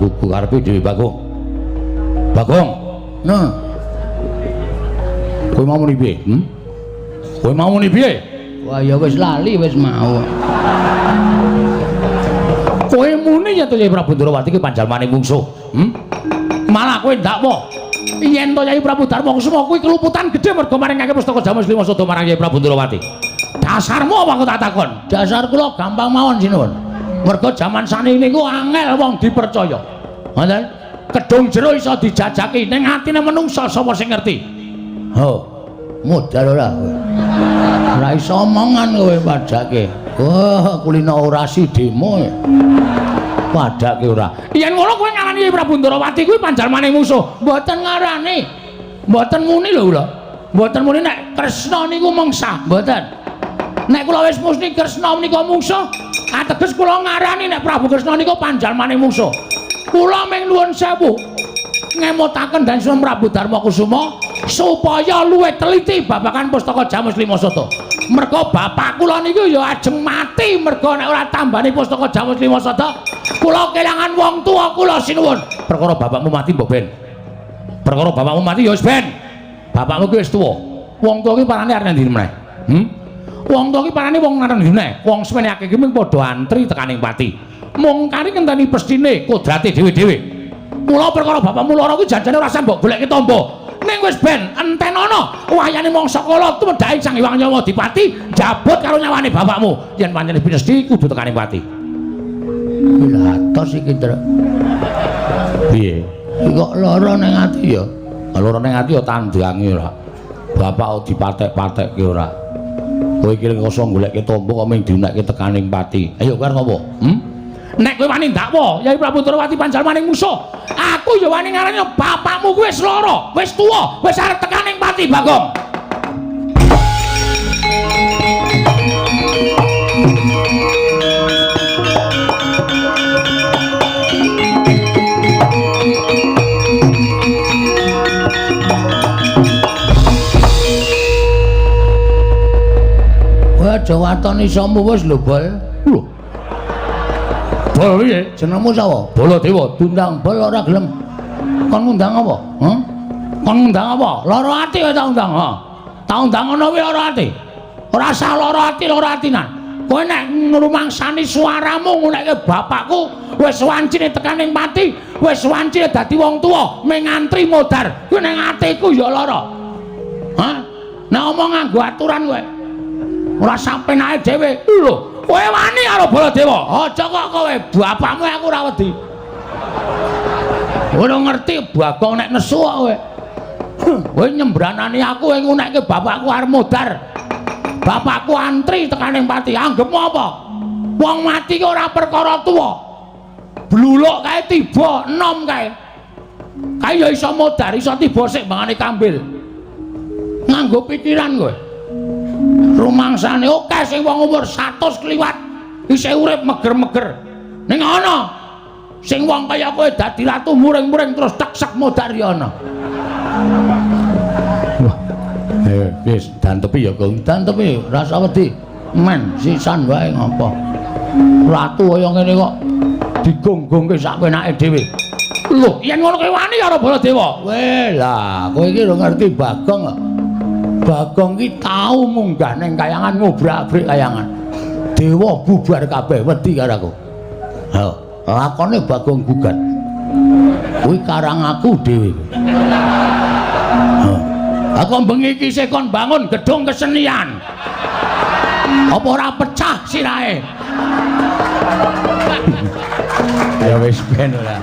gugu karepe dhewe Bagong. Bagong. Nah. Kowe mau muni piye? Kowe mau muni piye? Wah ya wis lali wis mau. Kowe muni ya to Yai Prabu Ndrawati ki panjalmane mungsuh. Malah kowe ndak apa. Yen to Yai Prabu Darma Kusuma kuwi keluputan gedhe merga maringake pustaka Jamus Lima Sada marang Yai Prabu Ndrawati. Dasarmu apa aku tak takon? Dasar kula gampang mawon sinuwun. Merga jaman saniki niku angel wong dipercaya. Ngoten. Kedung jero iso dijajaki ning atine menungsa sapa sing ngerti? Ho. Modal ora kowe. Ora iso omongan kowe padake. Wah, kulino orasi demo. Padake ora. Yen ngono kowe ngarani Yai Prabu Ndrawati kuwi panjalmane musuh. Mboten ngarani. Mboten muni lho kula. Mboten muni nek Kresna niku mengsah, mboten. Nek kula wis muni Kresna menika mungsuh, ateges kula ngarani nek Prabu Kresna niku panjalmane musuh. Kula mung nuwun sewu ngemutaken Dansun Prabu Darma Kusuma supaya luwih teliti babagan pustaka Jamus Lima Sada. Merga bapak kula niku ya ajeng mati merga nek ora tambani pustaka Jamus Lima Sada, kula kelangan wong tuwa kula sinuwun. Perkara bapakmu mati mbok ben. Perkara bapakmu mati ya wis ben. Bapakmu ki wis tuwa. Wong tuwa ki parane arep ndi meneh? Wong tuwa ki parane wong ngarep ndi meneh? Wong semene akeh ki mung padha antri tekaning pati. Mung kari ngenteni pestine kodrate dhewe-dhewe. Mula perkara bapakmu lara kuwi janjane ora usah mbok goleki tamba. Ning wis ben entenono wayane mangsa kala tumedhake Sang Hyang Yamadipati jabut karo nyawane bapakmu. Yen pancen pinesti kudu tekaning pati. Lah atos iki, Ndra. Piye? Iki kok lara ning ati ya? Lara ning ati ya tandangi ora. Bapak dipatek-patekke ora. Kowe iki lek iso goleki tamba kok mung diunekke tekaning pati. Ayo kowe arep ngopo? Nek kowe wani ndakwa, Yai Prabu Ndrawati panjalmaning musuh. Aku ya wani ngarani bapakmu kuwi wis lara, wis tuwa, wis arep tekaning pati, Bagong. Wah, aja watoni isamu wis lho, Bol. Lho. Bol piye? Jenengmu sapa? Baladewa. Tundang bol ora gelem. Kon ngundang apa? Hah? Kon ngundang apa? Lara ati kowe tak undang, ha. Tak undang ngono kuwi lara ati. Ora usah lara atinan. Kowe nek ngrumangsani suaramu ngunekke bapakku wis wancine tekaning pati, wis wancine dadi wong tuwa, ming antri modar. Kuwi ning atiku ya lara. Hah? Nek omong nganggo aturan kowe. Ora sampe nae dhewe. Lho, kowe wani karo Baladewa. Aja kok kowe bapakmu aku ora wedi. Ora ngerti Bagong nek nesu kok kowe. Kowe nyembranani aku kowe ngunekke bapakku arep modar. Bapakku antri tekaning pati. Anggepmu apa? Wong mati ki ora perkara tuwa. Bluluk kae tiba enom kae. Kae ya iso modar, iso tiba sik bangane kambil. Nganggo pikiran kowe. Rumangsane akeh sing wong umur 100 kliwat isih urip meger-meger. Ning ana sing wong kaya kowe dadi ratu muring-muring terus teksek modar ya ana. Wah. Wis dantepi ya, Gong. Dantepi, ora usah wedi. Men sisan wae ngopo. Ratu kaya ngene kok digonggongke sak penake dhewe. Lho, yen ngono kowe wani karo Baladewa. Weh lah, kowe iki lho ngerti Bagong kok. Bagong ki tau munggah ning kayangan ngobrak-abrik kayangan. Dewa bubar kabeh wedi karo aku. Ha, lakone Bagong gugat. Kuwi karang aku dhewe. Aku bengi iki sik kon bangun gedung kesenian. Apa ora pecah sirahe? Ya wis ben ora.